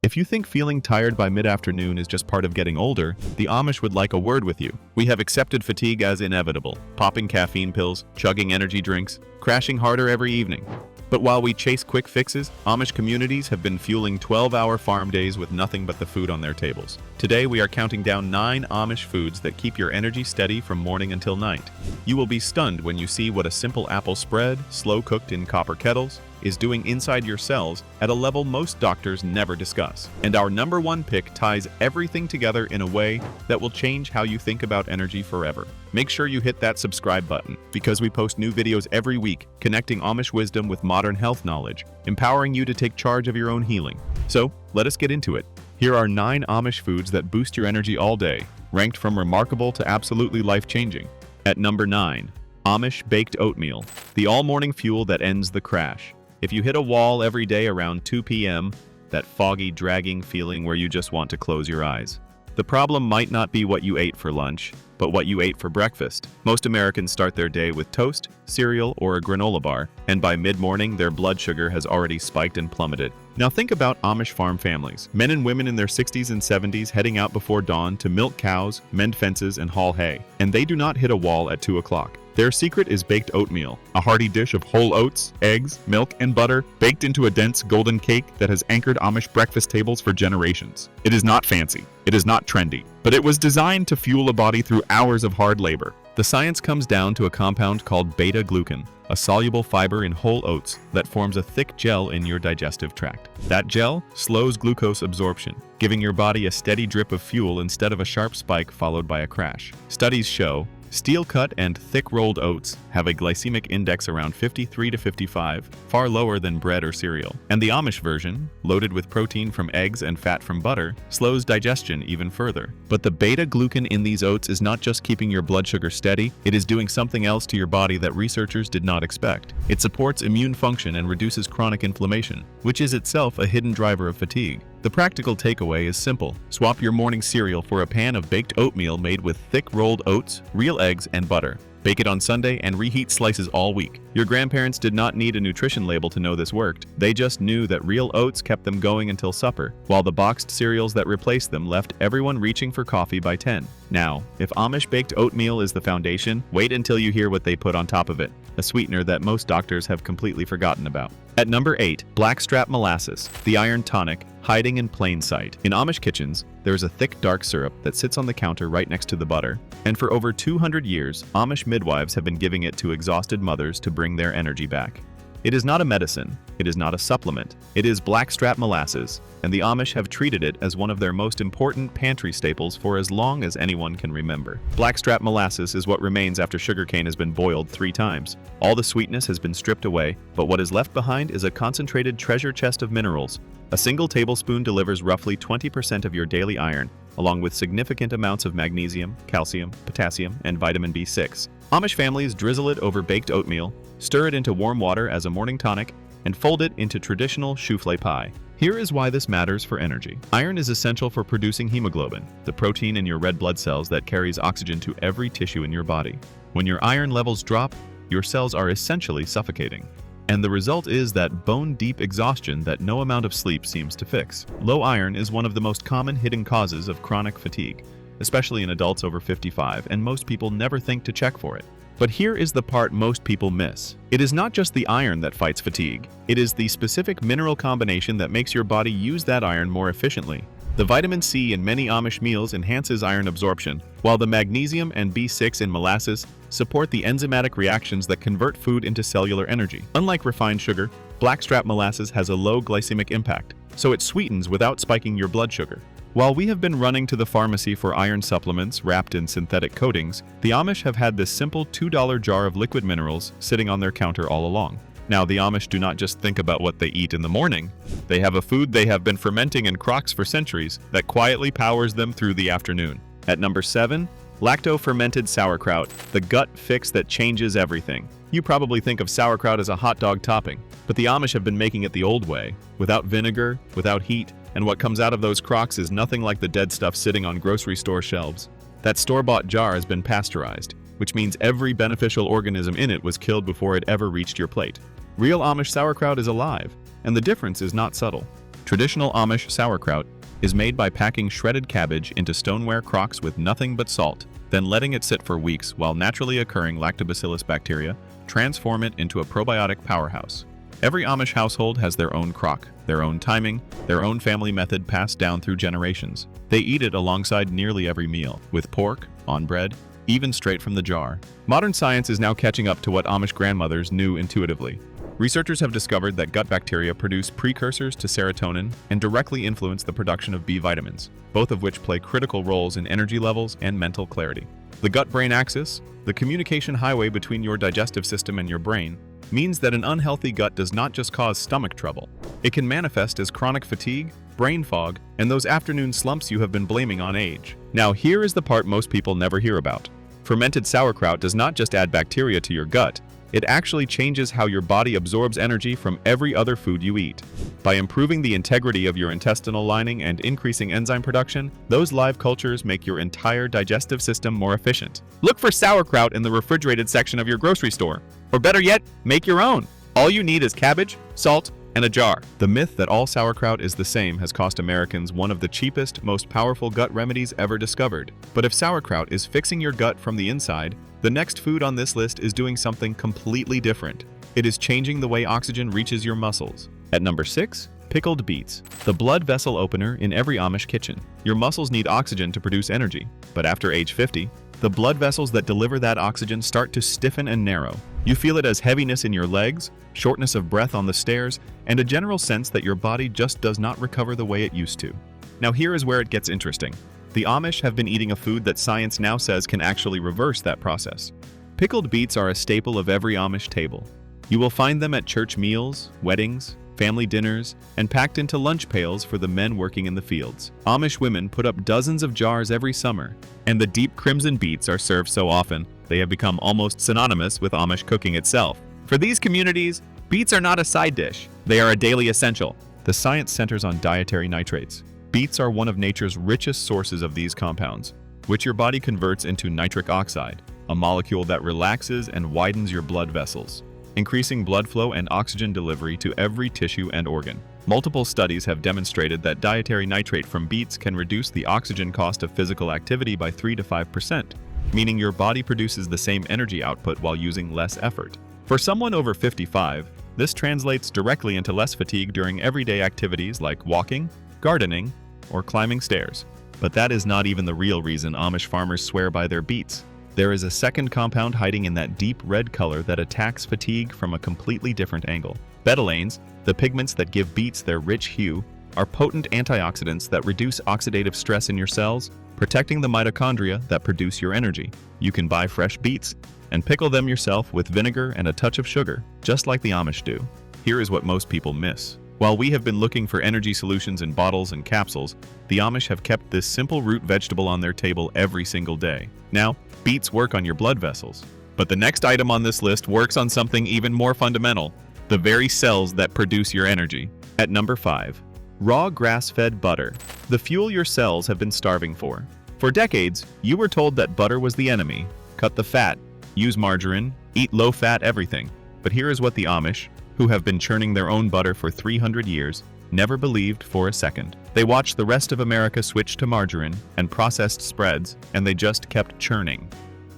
If you think feeling tired by mid-afternoon is just part of getting older, the Amish would like a word with you. We have accepted fatigue as inevitable, popping caffeine pills, chugging energy drinks, crashing harder every evening. But while we chase quick fixes, Amish communities have been fueling 12-hour farm days with nothing but the food on their tables. Today we are counting down 9 Amish foods that keep your energy steady from morning until night. You will be stunned when you see what a simple apple spread, slow-cooked in copper kettles, is doing inside your cells at a level most doctors never discuss. And our number 1 pick ties everything together in a way that will change how you think about energy forever. Make sure you hit that subscribe button, because we post new videos every week, connecting Amish wisdom with modern health knowledge, empowering you to take charge of your own healing. So, let us get into it. Here are 9 Amish foods that boost your energy all day, ranked from remarkable to absolutely life-changing. At number 9, Amish baked oatmeal, the all-morning fuel that ends the crash. If you hit a wall every day around 2 p.m., that foggy, dragging feeling where you just want to close your eyes. The problem might not be what you ate for lunch, but what you ate for breakfast. Most Americans start their day with toast, cereal, or a granola bar, and by mid-morning, their blood sugar has already spiked and plummeted. Now think about Amish farm families, men and women in their 60s and 70s heading out before dawn to milk cows, mend fences, and haul hay, and they do not hit a wall at 2 o'clock. Their secret is baked oatmeal, a hearty dish of whole oats, eggs, milk, and butter, baked into a dense golden cake that has anchored Amish breakfast tables for generations. It is not fancy, it is not trendy, but it was designed to fuel a body through hours of hard labor. The science comes down to a compound called beta-glucan, a soluble fiber in whole oats that forms a thick gel in your digestive tract. That gel slows glucose absorption, giving your body a steady drip of fuel instead of a sharp spike followed by a crash. Studies show steel-cut and thick-rolled oats have a glycemic index around 53 to 55, far lower than bread or cereal. And the Amish version, loaded with protein from eggs and fat from butter, slows digestion even further. But the beta-glucan in these oats is not just keeping your blood sugar steady, it is doing something else to your body that researchers did not expect. It supports immune function and reduces chronic inflammation, which is itself a hidden driver of fatigue. The practical takeaway is simple. Swap your morning cereal for a pan of baked oatmeal made with thick rolled oats, real eggs, and butter. Bake it on Sunday and reheat slices all week. Your grandparents did not need a nutrition label to know this worked. They just knew that real oats kept them going until supper, while the boxed cereals that replaced them left everyone reaching for coffee by 10. Now, if Amish baked oatmeal is the foundation, wait until you hear what they put on top of it, a sweetener that most doctors have completely forgotten about. At number 8, blackstrap molasses, the iron tonic, hiding in plain sight. In Amish kitchens, there is a thick dark syrup that sits on the counter right next to the butter, and for over 200 years, Amish midwives have been giving it to exhausted mothers to bring their energy back. It is not a medicine, it is not a supplement, it is blackstrap molasses, and the Amish have treated it as one of their most important pantry staples for as long as anyone can remember. Blackstrap molasses is what remains after sugarcane has been boiled 3 times. All the sweetness has been stripped away, but what is left behind is a concentrated treasure chest of minerals. A single tablespoon delivers roughly 20% of your daily iron, along with significant amounts of magnesium, calcium, potassium, and vitamin B6. Amish families drizzle it over baked oatmeal, stir it into warm water as a morning tonic, and fold it into traditional souffle pie. Here is why this matters for energy. Iron is essential for producing hemoglobin, the protein in your red blood cells that carries oxygen to every tissue in your body. When your iron levels drop, your cells are essentially suffocating. And the result is that bone-deep exhaustion that no amount of sleep seems to fix. Low iron is one of the most common hidden causes of chronic fatigue, especially in adults over 55, and most people never think to check for it. But here is the part most people miss. It is not just the iron that fights fatigue. It is the specific mineral combination that makes your body use that iron more efficiently. The vitamin C in many Amish meals enhances iron absorption, while the magnesium and B6 in molasses support the enzymatic reactions that convert food into cellular energy. Unlike refined sugar, blackstrap molasses has a low glycemic impact, so it sweetens without spiking your blood sugar. While we have been running to the pharmacy for iron supplements wrapped in synthetic coatings, the Amish have had this simple $2 jar of liquid minerals sitting on their counter all along. Now, the Amish do not just think about what they eat in the morning. They have a food they have been fermenting in crocks for centuries that quietly powers them through the afternoon. At number 7, lacto-fermented sauerkraut, the gut fix that changes everything. You probably think of sauerkraut as a hot dog topping, but the Amish have been making it the old way, without vinegar, without heat, and what comes out of those crocks is nothing like the dead stuff sitting on grocery store shelves. That store-bought jar has been pasteurized, which means every beneficial organism in it was killed before it ever reached your plate. Real Amish sauerkraut is alive, and the difference is not subtle. Traditional Amish sauerkraut is made by packing shredded cabbage into stoneware crocks with nothing but salt, then letting it sit for weeks while naturally occurring lactobacillus bacteria transform it into a probiotic powerhouse. Every Amish household has their own crock, their own timing, their own family method passed down through generations. They eat it alongside nearly every meal, with pork, on bread, even straight from the jar. Modern science is now catching up to what Amish grandmothers knew intuitively. Researchers have discovered that gut bacteria produce precursors to serotonin and directly influence the production of B vitamins, both of which play critical roles in energy levels and mental clarity. The gut-brain axis, the communication highway between your digestive system and your brain, means that an unhealthy gut does not just cause stomach trouble. It can manifest as chronic fatigue, brain fog, and those afternoon slumps you have been blaming on age. Now, here is the part most people never hear about. Fermented sauerkraut does not just add bacteria to your gut, it actually changes how your body absorbs energy from every other food you eat. By improving the integrity of your intestinal lining and increasing enzyme production, those live cultures make your entire digestive system more efficient. Look for sauerkraut in the refrigerated section of your grocery store. Or better yet, make your own. All you need is cabbage, salt, and a jar. The myth that all sauerkraut is the same has cost Americans one of the cheapest, most powerful gut remedies ever discovered. But if sauerkraut is fixing your gut from the inside, the next food on this list is doing something completely different. It is changing the way oxygen reaches your muscles. At number 6, pickled beets, the blood vessel opener in every Amish kitchen. Your muscles need oxygen to produce energy, but after age 50, the blood vessels that deliver that oxygen start to stiffen and narrow. You feel it as heaviness in your legs, shortness of breath on the stairs, and a general sense that your body just does not recover the way it used to. Now here is where it gets interesting. The Amish have been eating a food that science now says can actually reverse that process. Pickled beets are a staple of every Amish table. You will find them at church meals, weddings, family dinners, and packed into lunch pails for the men working in the fields. Amish women put up dozens of jars every summer, and the deep crimson beets are served so often, they have become almost synonymous with Amish cooking itself. For these communities, beets are not a side dish, they are a daily essential. The science centers on dietary nitrates. Beets are one of nature's richest sources of these compounds, which your body converts into nitric oxide, a molecule that relaxes and widens your blood vessels, increasing blood flow and oxygen delivery to every tissue and organ. Multiple studies have demonstrated that dietary nitrate from beets can reduce the oxygen cost of physical activity by 3 to 5%, meaning your body produces the same energy output while using less effort. For someone over 55, this translates directly into less fatigue during everyday activities like walking, gardening, or climbing stairs. But that is not even the real reason Amish farmers swear by their beets. There is a second compound hiding in that deep red color that attacks fatigue from a completely different angle. Betalains, the pigments that give beets their rich hue, are potent antioxidants that reduce oxidative stress in your cells, protecting the mitochondria that produce your energy. You can buy fresh beets and pickle them yourself with vinegar and a touch of sugar, just like the Amish do. Here is what most people miss. While we have been looking for energy solutions in bottles and capsules, the Amish have kept this simple root vegetable on their table every single day. Now, beets work on your blood vessels. But the next item on this list works on something even more fundamental, the very cells that produce your energy. At number 5, raw grass-fed butter, the fuel your cells have been starving for. For decades, you were told that butter was the enemy. Cut the fat, use margarine, eat low-fat everything. But here is what the Amish, who have been churning their own butter for 300 years, never believed for a second. They watched the rest of America switch to margarine and processed spreads, and they just kept churning.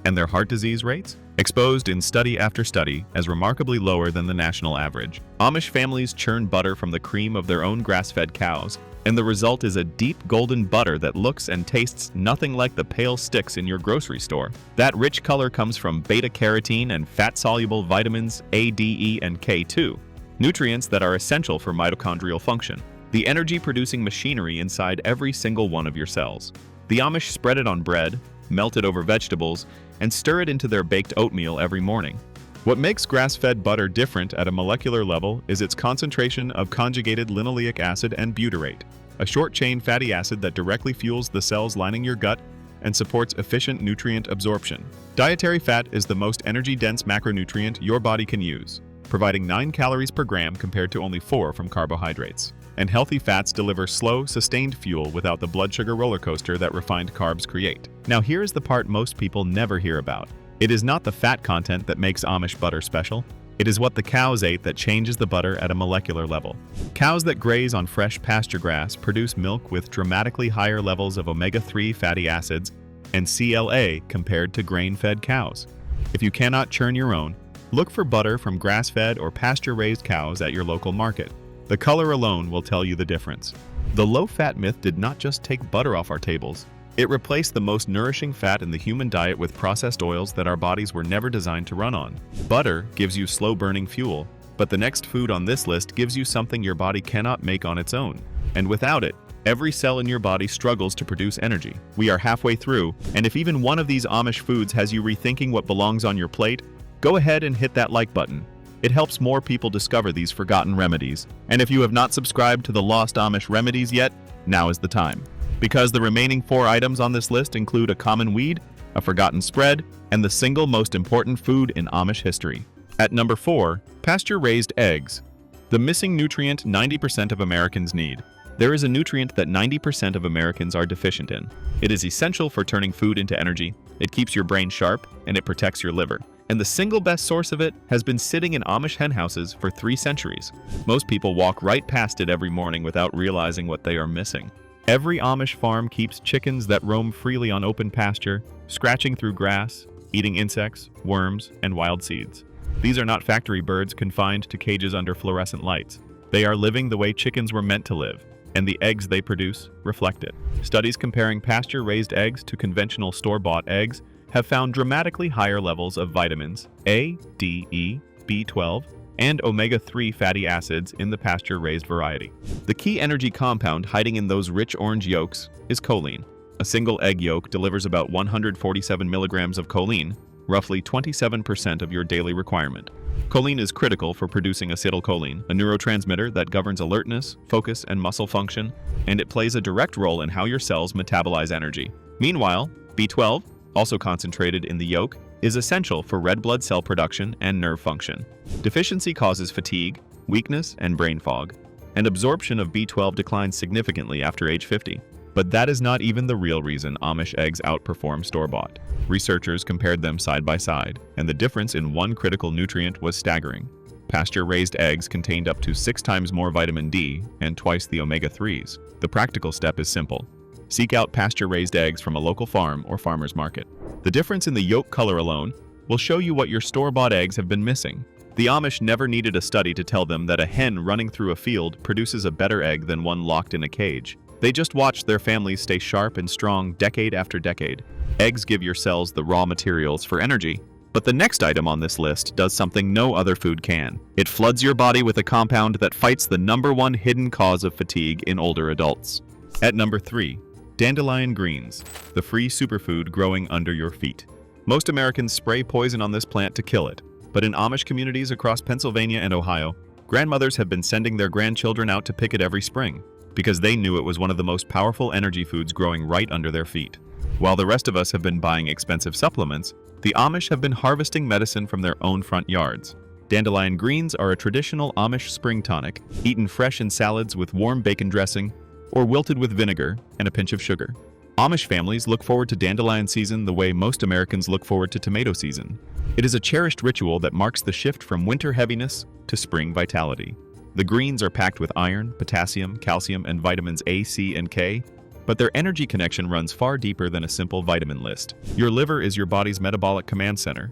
And their heart disease rates? Exposed in study after study as remarkably lower than the national average. Amish families churn butter from the cream of their own grass-fed cows, and the result is a deep golden butter that looks and tastes nothing like the pale sticks in your grocery store. That rich color comes from beta-carotene and fat-soluble vitamins A, D, E, and K2, nutrients that are essential for mitochondrial function, the energy-producing machinery inside every single one of your cells. The Amish spread it on bread, melt it over vegetables, and stir it into their baked oatmeal every morning. What makes grass-fed butter different at a molecular level is its concentration of conjugated linoleic acid and butyrate, a short-chain fatty acid that directly fuels the cells lining your gut and supports efficient nutrient absorption. Dietary fat is the most energy-dense macronutrient your body can use, providing 9 calories per gram compared to only 4 from carbohydrates. And healthy fats deliver slow, sustained fuel without the blood sugar roller coaster that refined carbs create. Now here's the part most people never hear about. It is not the fat content that makes Amish butter special. It is what the cows ate that changes the butter at a molecular level. Cows that graze on fresh pasture grass produce milk with dramatically higher levels of omega-3 fatty acids and CLA compared to grain-fed cows. If you cannot churn your own, look for butter from grass-fed or pasture-raised cows at your local market. The color alone will tell you the difference. The low-fat myth did not just take butter off our tables. It replaced the most nourishing fat in the human diet with processed oils that our bodies were never designed to run on. Butter gives you slow-burning fuel, but the next food on this list gives you something your body cannot make on its own. And without it, every cell in your body struggles to produce energy. We are halfway through, and if even one of these Amish foods has you rethinking what belongs on your plate, go ahead and hit that like button. It helps more people discover these forgotten remedies. And if you have not subscribed to the Lost Amish Remedies yet, now is the time. Because the remaining 4 items on this list include a common weed, a forgotten spread, and the single most important food in Amish history. At number 4, pasture-raised eggs. The missing nutrient 90% of Americans need. There is a nutrient that 90% of Americans are deficient in. It is essential for turning food into energy. It keeps your brain sharp, and it protects your liver. And the single best source of it has been sitting in Amish henhouses for 3 centuries. Most people walk right past it every morning without realizing what they are missing. Every Amish farm keeps chickens that roam freely on open pasture, scratching through grass, eating insects, worms, and wild seeds. These are not factory birds confined to cages under fluorescent lights. They are living the way chickens were meant to live, and the eggs they produce reflect it. Studies comparing pasture-raised eggs to conventional store-bought eggs have found dramatically higher levels of vitamins A, D, E, B12, and omega-3 fatty acids in the pasture-raised variety. The key energy compound hiding in those rich orange yolks is choline. A single egg yolk delivers about 147 milligrams of choline, roughly 27% of your daily requirement. Choline is critical for producing acetylcholine, a neurotransmitter that governs alertness, focus, and muscle function, and it plays a direct role in how your cells metabolize energy. Meanwhile, B12, also concentrated in the yolk, is essential for red blood cell production and nerve function. Deficiency causes fatigue, weakness, and brain fog, and absorption of B12 declines significantly after age 50. But that is not even the real reason Amish eggs outperform store-bought. Researchers compared them side by side, and the difference in one critical nutrient was staggering. Pasture-raised eggs contained up to 6 times more vitamin D and twice the omega-3s. The practical step is simple. Seek out pasture-raised eggs from a local farm or farmer's market. The difference in the yolk color alone will show you what your store-bought eggs have been missing. The Amish never needed a study to tell them that a hen running through a field produces a better egg than one locked in a cage. They just watched their families stay sharp and strong decade after decade. Eggs give your cells the raw materials for energy. But the next item on this list does something no other food can. It floods your body with a compound that fights the #1 hidden cause of fatigue in older adults. At number 3, dandelion greens, the free superfood growing under your feet. Most Americans spray poison on this plant to kill it, but in Amish communities across Pennsylvania and Ohio, grandmothers have been sending their grandchildren out to pick it every spring, because they knew it was one of the most powerful energy foods growing right under their feet. While the rest of us have been buying expensive supplements, the Amish have been harvesting medicine from their own front yards. Dandelion greens are a traditional Amish spring tonic, eaten fresh in salads with warm bacon dressing, or wilted with vinegar and a pinch of sugar. Amish families look forward to dandelion season the way most Americans look forward to tomato season. It is a cherished ritual that marks the shift from winter heaviness to spring vitality. The greens are packed with iron, potassium, calcium, and vitamins A, C, and K, but their energy connection runs far deeper than a simple vitamin list. Your liver is your body's metabolic command center.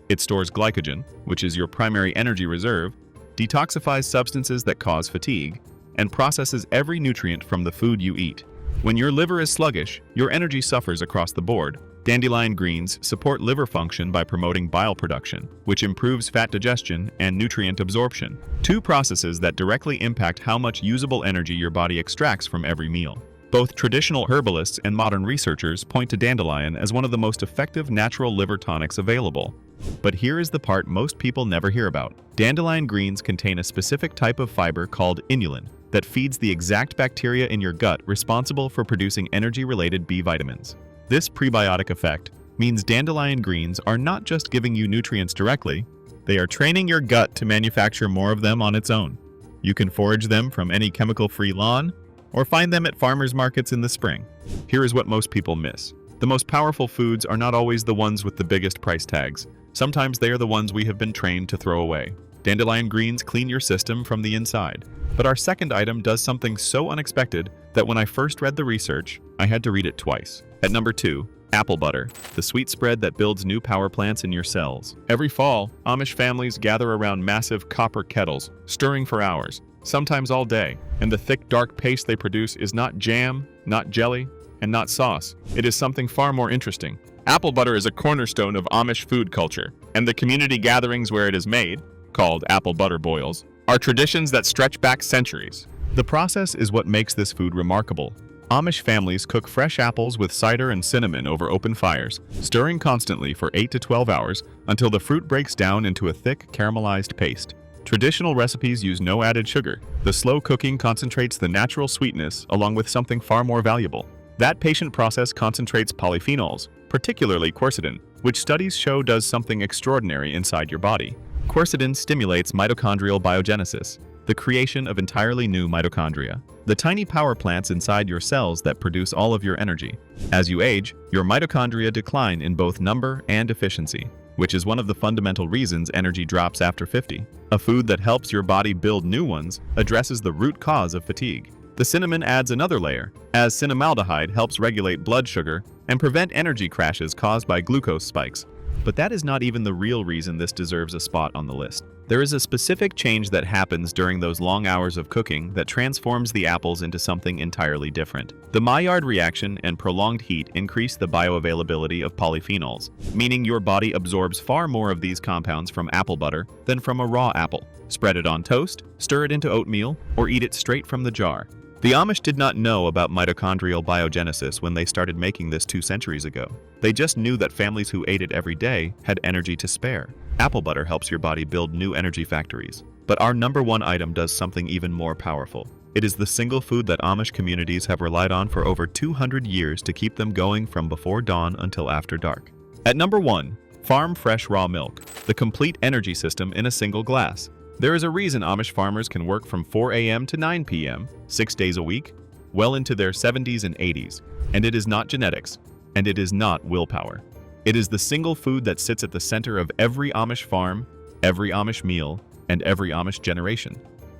It stores glycogen, which is your primary energy reserve, detoxifies substances that cause fatigue, and processes every nutrient from the food you eat. When your liver is sluggish, your energy suffers across the board. Dandelion greens support liver function by promoting bile production, which improves fat digestion and nutrient absorption, 2 processes that directly impact how much usable energy your body extracts from every meal. Both traditional herbalists and modern researchers point to dandelion as one of the most effective natural liver tonics available. But here is the part most people never hear about. Dandelion greens contain a specific type of fiber called inulin that feeds the exact bacteria in your gut responsible for producing energy-related B vitamins. This prebiotic effect means dandelion greens are not just giving you nutrients directly, they are training your gut to manufacture more of them on its own. You can forage them from any chemical-free lawn, or find them at farmers markets in the spring. Here is what most people miss. The most powerful foods are not always the ones with the biggest price tags. Sometimes they are the ones we have been trained to throw away. Dandelion greens clean your system from the inside. But our second item does something so unexpected that when I first read the research, I had to read it twice. At number 2, apple butter, the sweet spread that builds new power plants in your cells. Every fall, Amish families gather around massive copper kettles, stirring for hours, sometimes all day, and the thick, dark paste they produce is not jam, not jelly, and not sauce. It is something far more interesting. Apple butter is a cornerstone of Amish food culture, and the community gatherings where it is made, called apple butter boils, are traditions that stretch back centuries. The process is what makes this food remarkable. Amish families cook fresh apples with cider and cinnamon over open fires, stirring constantly for 8 to 12 hours until the fruit breaks down into a thick, caramelized paste. Traditional recipes use no added sugar. The slow cooking concentrates the natural sweetness along with something far more valuable. That patient process concentrates polyphenols, particularly quercetin, which studies show does something extraordinary inside your body. Quercetin stimulates mitochondrial biogenesis, the creation of entirely new mitochondria, the tiny power plants inside your cells that produce all of your energy. As you age, your mitochondria decline in both number and efficiency, which is one of the fundamental reasons energy drops after 50. A food that helps your body build new ones addresses the root cause of fatigue. The cinnamon adds another layer, as cinnamaldehyde helps regulate blood sugar and prevent energy crashes caused by glucose spikes. But that is not even the real reason this deserves a spot on the list. There is a specific change that happens during those long hours of cooking that transforms the apples into something entirely different. The Maillard reaction and prolonged heat increase the bioavailability of polyphenols, meaning your body absorbs far more of these compounds from apple butter than from a raw apple. Spread it on toast, stir it into oatmeal, or eat it straight from the jar. The Amish did not know about mitochondrial biogenesis when they started making this 2 centuries ago. They just knew that families who ate it every day had energy to spare. Apple butter helps your body build new energy factories. But our number 1 item does something even more powerful. It is the single food that Amish communities have relied on for over 200 years to keep them going from before dawn until after dark. At number 1, farm fresh raw milk, the complete energy system in a single glass. There is a reason Amish farmers can work from 4 a.m. to 9 p.m., 6 days a week, well into their 70s and 80s. And it is not genetics, and it is not willpower. It is the single food that sits at the center of every Amish farm, every Amish meal, and every Amish generation.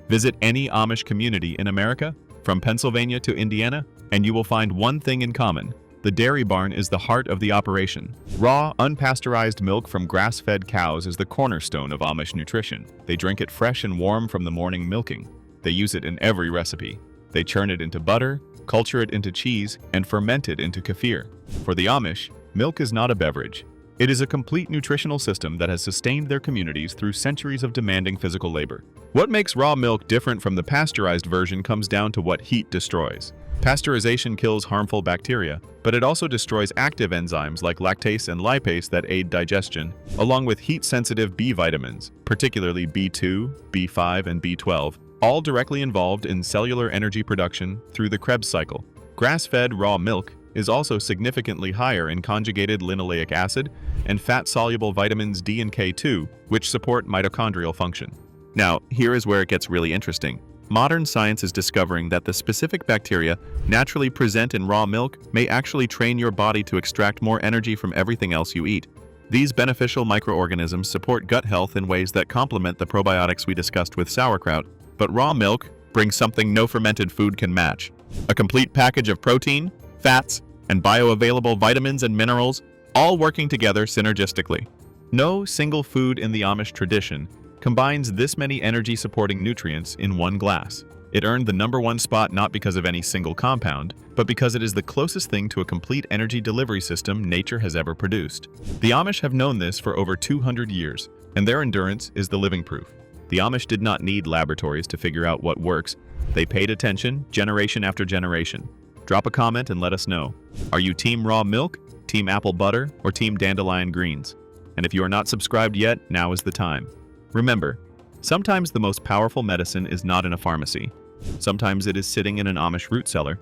Visit any Amish community in America, from Pennsylvania to Indiana, and you will find one thing in common. The dairy barn is the heart of the operation. Raw, unpasteurized milk from grass-fed cows is the cornerstone of Amish nutrition. They drink it fresh and warm from the morning milking. They use it in every recipe. They churn it into butter, culture it into cheese, and ferment it into kefir. For the Amish, milk is not a beverage. It is a complete nutritional system that has sustained their communities through centuries of demanding physical labor. What makes raw milk different from the pasteurized version comes down to what heat destroys. Pasteurization kills harmful bacteria, but it also destroys active enzymes like lactase and lipase that aid digestion, along with heat-sensitive B vitamins, particularly B2, B5, and B12, all directly involved in cellular energy production through the Krebs cycle. Grass-fed raw milk is also significantly higher in conjugated linoleic acid and fat-soluble vitamins D and K2, which support mitochondrial function. Now, here is where it gets really interesting. Modern science is discovering that the specific bacteria naturally present in raw milk may actually train your body to extract more energy from everything else you eat. These beneficial microorganisms support gut health in ways that complement the probiotics we discussed with sauerkraut, but raw milk brings something no fermented food can match: a complete package of protein, fats, and bioavailable vitamins and minerals, all working together synergistically. No single food in the Amish tradition combines this many energy-supporting nutrients in one glass. It earned the number 1 spot not because of any single compound, but because it is the closest thing to a complete energy delivery system nature has ever produced. The Amish have known this for over 200 years, and their endurance is the living proof. The Amish did not need laboratories to figure out what works. They paid attention generation after generation. Drop a comment and let us know. Are you team raw milk, team apple butter, or team dandelion greens? And if you are not subscribed yet, now is the time. Remember, sometimes the most powerful medicine is not in a pharmacy. Sometimes it is sitting in an Amish root cellar.